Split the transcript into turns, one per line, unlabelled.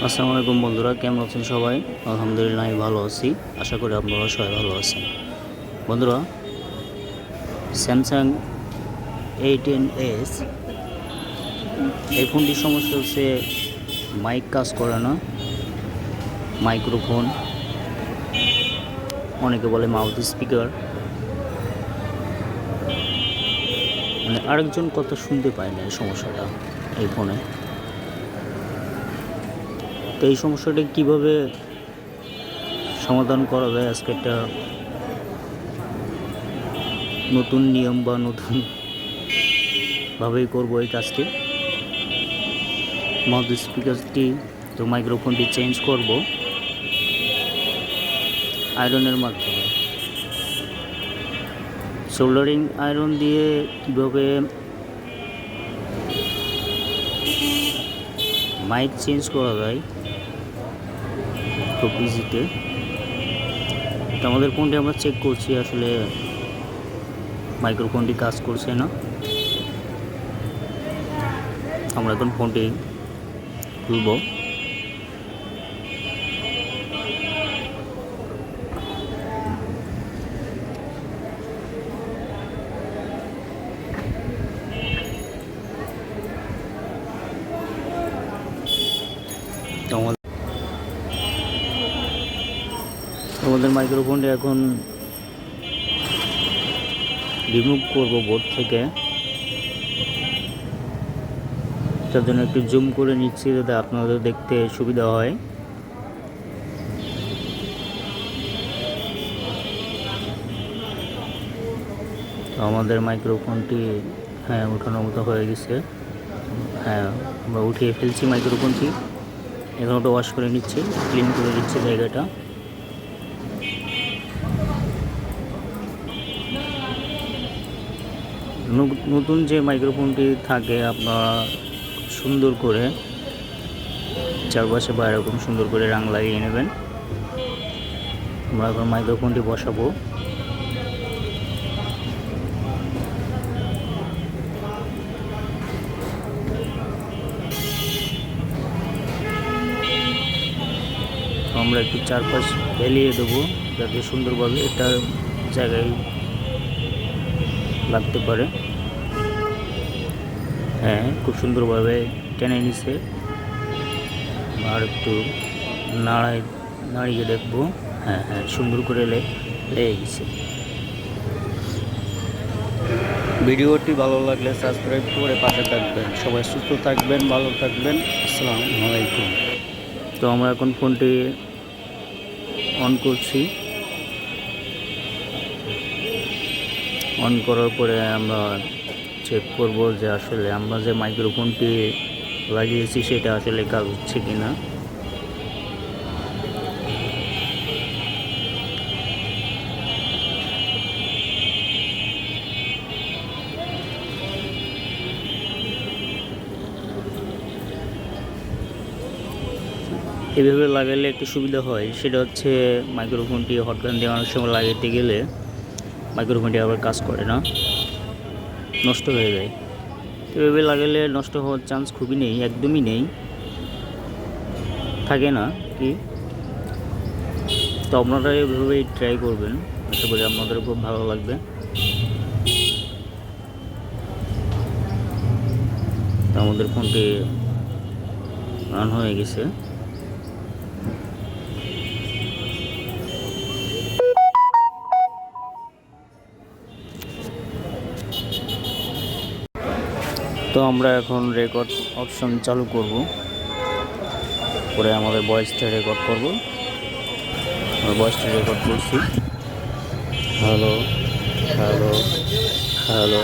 আসসালামু আলাইকুম বন্ধুরা, কেমন আছেন সবাই? আলহামদুলিল্লাহ আমি ভালো আছি। আশা করি আপনারা সবাই ভালো আছেন। বন্ধুরা, স্যামসাং A10s এই ফোনটির সমস্যা হচ্ছে মাইক কাজ করে না, মাইক্রোফোন, অনেকে বলে মাউথ স্পিকার, মানে আরেকজন কথা শুনতে পায় না। এই সমস্যাটা এই ফোনে। তো এই সমস্যাটা কীভাবে সমাধান করা যায়, আজকে একটা নতুন নিয়ম বা নতুনভাবেই করবো এই কাজটি। মাউথ স্পিকারটি তো মাইক্রোফোনটি চেঞ্জ করব আয়রনের মাধ্যমে। সোল্ডারিং আয়রন দিয়ে কীভাবে মাইক চেঞ্জ করা যায় খুব ইজিতে। তো আমাদের ফোনটি আমরা চেক করছি, আসলে মাইক্রোফোনটি কাজ করছে না। আমরা এখন ফোনটি খুলব। আমাদের মাইক্রোফোনটি এখন রিমুভ করব বোর্ড থেকে। তার জন্য একটু জুম করে নিচ্ছি যাতে আপনাদের দেখতে সুবিধা হয়। তো আমাদের মাইক্রোফোনটি ওঠানোর মতো হয়ে গেছে। আমরা উঠিয়ে ফেলছি মাইক্রোফোনটি। এখন ওটা ওয়াশ করে নিচ্ছি, ক্লিন করে দিচ্ছি জায়গাটা। নতুন যে মাইক্রোফোনটি থাকে আপনারা সুন্দর করে চারপাশে বা এরকম সুন্দর করে রং লাগিয়ে নেবেন। আমরা এখন মাইক্রোফোনটি বসাবো। আমরা একটু চারপাশ ফেলিয়ে দেবো যাতে সুন্দরভাবে এটা জায়গায় লাগতে পারে। খুব সুন্দরভাবে টেনে নিছে। আর একটু নাড়িয়ে দেখবো। সুন্দর করে লেগে গেছে। ভিডিওটি ভালো লাগলে সাবস্ক্রাইব করে পাশে থাকবেন। সবাই সুস্থ থাকবেন, ভালো থাকবেন। আসসালামু আলাইকুম। তো আমরা এখন ফোনটি অন করছি। অন করার পরে আমরা চেক করব যে আসলে আমরা যে মাইক্রোফোনটি লাগিয়েছি সেটা আসলে কাজ হচ্ছে কিনা। এভাবে লাগালে একটু সুবিধা হয়, সেটা হচ্ছে মাইক্রোফোনটি হটগান দিয়ে অনেক সময় লাগাইতে গেলে মাইক্রোফোনটি আবার কাজ করে না, নষ্ট হয়ে যায়। এভাবে লাগালে নষ্ট হওয়ার চান্স খুবই নেই, একদমই নেই, থাকে না কি। তো আপনারা এভাবেই ট্রাই করবেন, আশা করি আপনাদের খুব ভালো লাগবে। তো আমাদের ফোনটি রান হয়ে গেছে। তো আমরা এখন রেকর্ড অপশন চালু করব, পরে আমাদের ভয়েসটা রেকর্ড করব। ভয়েসটা রেকর্ড করছি। Hello hello hello.